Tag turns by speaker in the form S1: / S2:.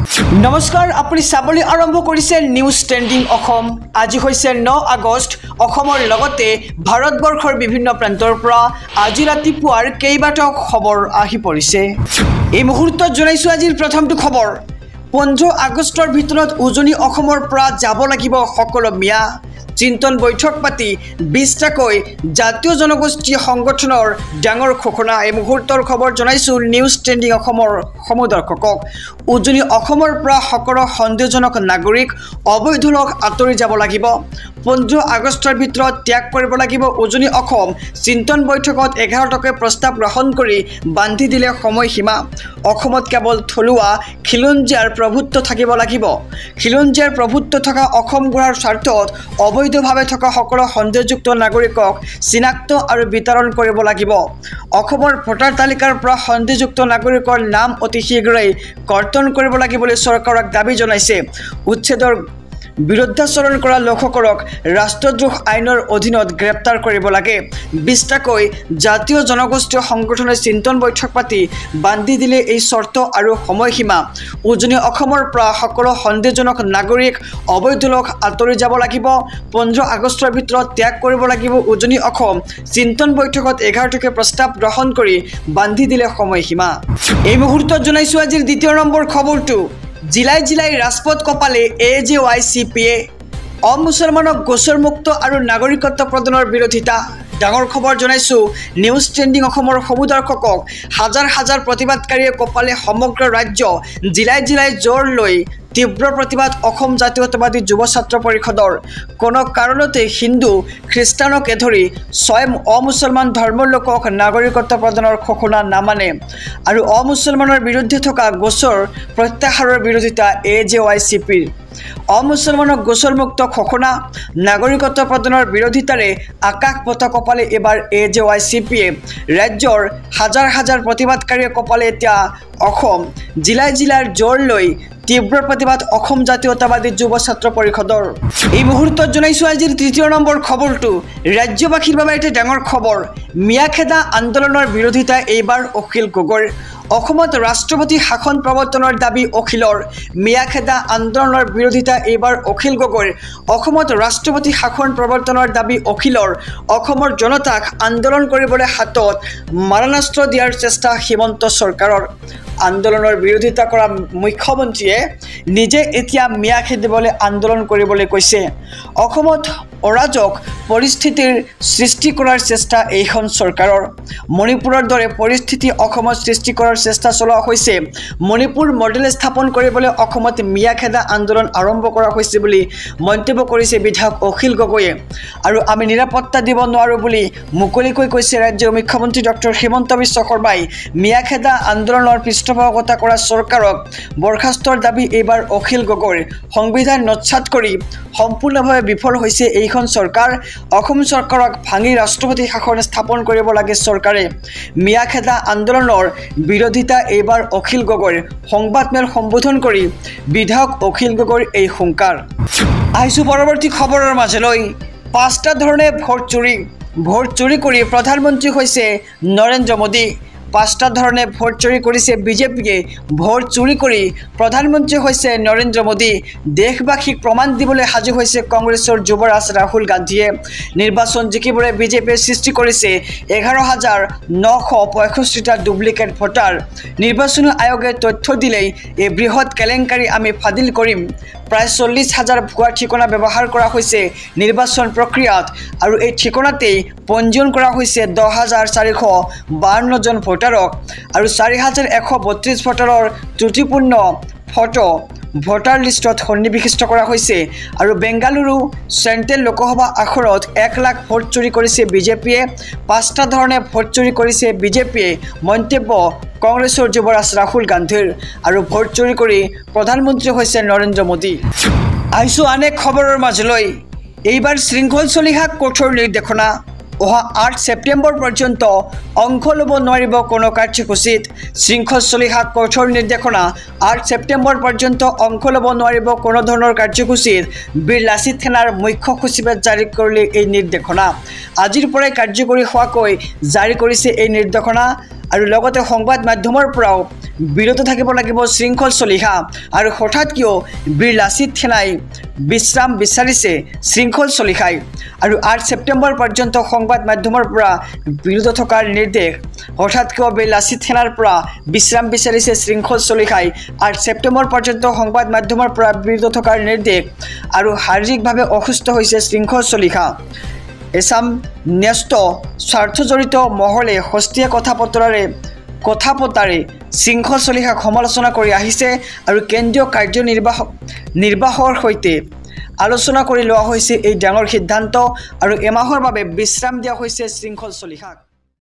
S1: নমস্কাৰ, আপুনি চাবলৈ আৰম্ভ কৰিছে নিউজ ট্ৰেণ্ডিং অসম। আজি হৈছে 9 আগষ্ট। অসমৰ লগতে ভাৰতবৰ্ষৰ বিভিন্ন প্ৰান্তৰ পৰা আজি ৰাতিপুৱাৰ কেইবাটাও খবৰ আহি পৰিছে। এই মুহূৰ্তত জনাইছোঁ আজিৰ প্ৰথমটো খবৰ। 15 আগষ্টৰ ভিতৰত উজনি অসমৰ পৰা যাব লাগিব সকলো মিয়া। চিন্তন বৈঠক পাতি 20টাকৈ জাতীয় জনগোষ্ঠী সংগঠনৰ ডাঙৰ ঘোষণা। এই মুহূৰ্তৰ খবৰ জনাইছোঁ নিউজ ট্ৰেণ্ডিং অসমৰ সমদৰ্শকক। উজনি অসমৰ পৰা সকলো সন্দেহজনক নাগৰিক অবৈধলক আঁতৰি যাব লাগিব। 15 আগষ্টৰ ভিতৰত ত্যাগ কৰিব লাগিব উজনি অসম। চিন্তন বৈঠকত 11টাকৈ প্ৰস্তাৱ গ্ৰহণ কৰি বান্ধি দিলে সময়সীমা। অসমত কেৱল থলুৱা খিলঞ্জীয়াৰ প্ৰভুত্ব থাকিব লাগিব। খিলঞ্জীয়াৰ প্ৰভুত্ব থকা অসম গঢ়াৰ স্বাৰ্থত অবৈধভাৱে থকা সকলো সন্দেহযুক্ত নাগৰিকক চিনাক্ত আৰু বিতৰণ কৰিব লাগিব। অসমৰ ভোটাৰ তালিকাৰ পৰা সন্দেহযুক্ত নাগৰিকৰ নাম অতি শীঘ্ৰেই কৰ্তন কৰিব লাগিব বুলি চৰকাৰক দাবী জনাইছে। উচ্ছেদৰ বিৰুদ্ধাচৰণ কৰা লোকসকলক ৰাষ্ট্ৰদ্ৰোহ আইনৰ অধীনত গ্ৰেপ্তাৰ কৰিব লাগে। 20টাকৈ জাতীয় জনগোষ্ঠী সংগঠনে চিন্তন বৈঠক পাতি বান্ধি দিলে এই চৰ্ত আৰু সময়সীমা। উজনি অসমৰ পৰা সকলো সন্দেহজনক নাগৰিক অবৈধলক আঁতৰি যাব লাগিব। 15 আগষ্টৰ ভিতৰত ত্যাগ কৰিব লাগিব উজনি অসম। চিন্তন বৈঠকত 11টাকৈ প্ৰস্তাৱ গ্ৰহণ কৰি বান্ধি দিলে সময়সীমা। এই মুহূৰ্তত জনাইছোঁ আজিৰ দ্বিতীয় নম্বৰ খবৰটো। জিলাই জিলাই ৰাজপথ কপালে AJYCPA। অমুছলমানক গোচৰমুক্ত আৰু নাগৰিকত্ব প্ৰদানৰ বিৰোধিতা। ডাঙৰ খবৰ জনাইছোঁ নিউজ ট্ৰেণ্ডিং অসমৰ সমদৰ্শকক। হাজাৰ হাজাৰ প্ৰতিবাদকাৰীয়ে কপালে সমগ্ৰ ৰাজ্য। জিলাই জিলাই জোৰ লৈ তীব্ৰ প্ৰতিবাদ অসম জাতীয়তাবাদী যুৱ ছাত্ৰ পৰিষদৰ। কোনো কাৰণতে হিন্দু খ্ৰীষ্টানকে ধৰি স্বয়ং অমুছলমান ধৰ্মৰ লোকক নাগৰিকত্ব প্ৰদানৰ ঘোষণা নামানে আৰু অমুছলমানৰ বিৰুদ্ধে থকা গোচৰ প্ৰত্যাহাৰৰ বিৰোধিতা AJYCPৰ। অমুছলমানক গোচৰমুক্ত ঘোষণা, নাগৰিকত্ব প্ৰদানৰ বিৰোধিতাৰে আকাশ পতা কপালে এইবাৰ AJYCPয়ে। ৰাজ্যৰ হাজাৰ হাজাৰ প্ৰতিবাদকাৰীয়ে কপালে এতিয়া অসম। জিলাই জিলাৰ জোৰ লৈ তীব্ৰ প্ৰতিবাদ অসম জাতীয়তাবাদী যুৱ ছাত্ৰ পৰিষদৰ। এই মুহূৰ্তত জনাইছোঁ আজিৰ তৃতীয় নম্বৰ খবৰটো। ৰাজ্যবাসীৰ বাবে এটা ডাঙৰ খবৰ। মিয়াখেদা আন্দোলনৰ বিৰোধিতা এইবাৰ অখিল গগৈৰ। অসমত ৰাষ্ট্ৰপতি শাসন প্ৰৱৰ্তনৰ দাবী অখিলৰ। মিয়াখেদা আন্দোলনৰ বিৰোধিতা এইবাৰ অখিল গগৈৰ। অসমত ৰাষ্ট্ৰপতি শাসন প্ৰৱৰ্তনৰ দাবী অখিলৰ। অসমৰ জনতাক আন্দোলন কৰিবলৈ হাতত মাৰণাস্ত্ৰ দিয়াৰ চেষ্টা হিমন্ত চৰকাৰৰ। আন্দোলনৰ বিৰোধিতা কৰা মুখ্যমন্ত্ৰীয়ে নিজে এতিয়া মিয়া খেদিবলৈ আন্দোলন কৰিবলৈ কৈছে। অসমত অৰাজক পৰিস্থিতিৰ সৃষ্টি কৰাৰ চেষ্টা এইখন চৰকাৰৰ। মণিপুৰৰ দৰে পৰিস্থিতি অসমত সৃষ্টি কৰাৰ চেষ্টা চলোৱা হৈছে। মণিপুৰ মডেল স্থাপন কৰিবলৈ অসমত মিয়া খেদা আন্দোলন আৰম্ভ কৰা হৈছে বুলি মন্তব্য কৰিছে বিধায়ক অখিল গগৈয়ে। আৰু আমি নিৰাপত্তা দিব নোৱাৰোঁ বুলি মুকলিকৈ কৈছে ৰাজ্যৰ মুখ্যমন্ত্ৰী ডক্টৰ হিমন্ত বিশ্ব শৰ্মাই। মিয়া খেদা আন্দোলনৰ পৃষ্ঠপোষকতা কৰা চৰকাৰক বৰ্খাস্তৰ দাবী এইবাৰ অখিল গগৈৰ। সংবিধান নস্যাৎ কৰি সম্পূৰ্ণভাৱে বিফল হৈছে এইখন চৰকাৰ। অসম চৰকাৰক ভাঙি ৰাষ্ট্ৰপতি শাসন স্থাপন কৰিব লাগে চৰকাৰে। মিয়া খেদা আন্দোলনৰ বিৰোধিতা এইবাৰ অখিল গগৈৰ। সংবাদমেল সম্বোধন কৰি বিধায়ক অখিল গগৈৰ এই হুংকাৰ। আহিছোঁ পৰৱৰ্তী খবৰৰ মাজলৈ। 5টা ধৰণে ভোট চুৰি কৰি প্ৰধানমন্ত্ৰী হৈছে নৰেন্দ্ৰ মোদী। 5টা ধৰণে ভোট চুৰি কৰিছে বিজেপিয়ে। ভোট চুৰি কৰি প্ৰধানমন্ত্ৰী হৈছে নৰেন্দ্ৰ মোদী। দেশবাসীক প্ৰমাণ দিবলৈ সাজু হৈছে কংগ্ৰেছৰ যুৱৰাজ ৰাহুল গান্ধীয়ে। নিৰ্বাচন জিকিবলৈ বিজেপিয়ে সৃষ্টি কৰিছে 11,965টা ডুপ্লিকেট ভোটাৰ। নিৰ্বাচনী আয়োগে তথ্য দিলেই এই বৃহৎ কেলেংকাৰী আমি ফাদিল কৰিম। প্ৰায় 40,000 ভুৱা ঠিকনা ব্যৱহাৰ কৰা হৈছে নিৰ্বাচন প্ৰক্ৰিয়াত আৰু এই ঠিকনাতেই পঞ্জীয়ন কৰা হৈছে 10,452জন ভোটাৰক আৰু 4,132 ভোটাৰৰ ত্ৰুটিপূৰ্ণ ফটো ভোটাৰ লিষ্টত সন্নিৱিষ্ট কৰা হৈছে। আৰু বেংগালুৰু চেণ্ট্ৰেল লোকসভা আসনত 1 লাখ ভোট চুৰি কৰিছে বিজেপিয়ে। 5টা ধৰণে ভোট চুৰি কৰিছে বিজেপিয়ে। মন্তব্য কংগ্ৰেছৰ যুৱৰাজ ৰাহুল গান্ধীৰ। আৰু ভোট চুৰি কৰি প্ৰধানমন্ত্ৰী হৈছে নৰেন্দ্ৰ মোদী। আহিছোঁ আন এক খবৰৰ মাজলৈ। এইবাৰ শৃংখল চলিহাক কঠোৰ নিৰ্দেশনা। অহা 8 ছেপ্টেম্বৰ পৰ্যন্ত অংশ ল'ব নোৱাৰিব কোনো কাৰ্যসূচীত শৃংখল চলিহাক কঠোৰ নিৰ্দেশনা 8 ছেপ্টেম্বৰ পৰ্যন্ত অংশ ল'ব নোৱাৰিব কোনো ধৰণৰ কাৰ্যসূচীত বীৰ লাচিত সেনাৰ মুখ্য সচিবে জাৰি কৰিলে এই নিৰ্দেশনা আজিৰ পৰাই কাৰ্যকৰী হোৱাকৈ জাৰি কৰিছে এই নিৰ্দেশনা আৰু লগতে সংবাদ মাধ্যমৰ পৰাও বিৰত থাকিব লাগিব শৃংখল চলিহা আৰু হঠাৎ কিয় বীৰ লাচিত সেনাই বিশ্ৰাম বিচাৰিছে শৃংখল চলিহাই আৰু 8 ছেপ্টেম্বৰ পৰ্যন্ত সংবাদ মাধ্যমৰ পৰা বিৰত থকাৰ নিৰ্দেশ হঠাৎ কিয় বীৰ লাচিত সেনাৰ পৰা বিশ্ৰাম বিচাৰিছে শৃংখল চলিহাই 8 ছেপ্টেম্বৰ পৰ্যন্ত সংবাদ মাধ্যমৰ পৰা বিৰত থকাৰ নিৰ্দেশ আৰু শাৰীৰিকভাৱে অসুস্থ হৈছে শৃংখল চলিহা এছাম ন্যস্ত স্বাৰ্থজড়িত মহলে হস্তীয়া কথা পতাৰে শৃংখল চলিহাক সমালোচনা কৰি আহিছে আৰু কেন্দ্ৰীয় কাৰ্যনিৰ্বাহৰ সৈতে আলোচনা কৰি লোৱা হৈছে এই ডাঙৰ সিদ্ধান্ত আৰু এমাহৰ বাবে বিশ্ৰাম দিয়া হৈছে শৃংখল চলিহাক।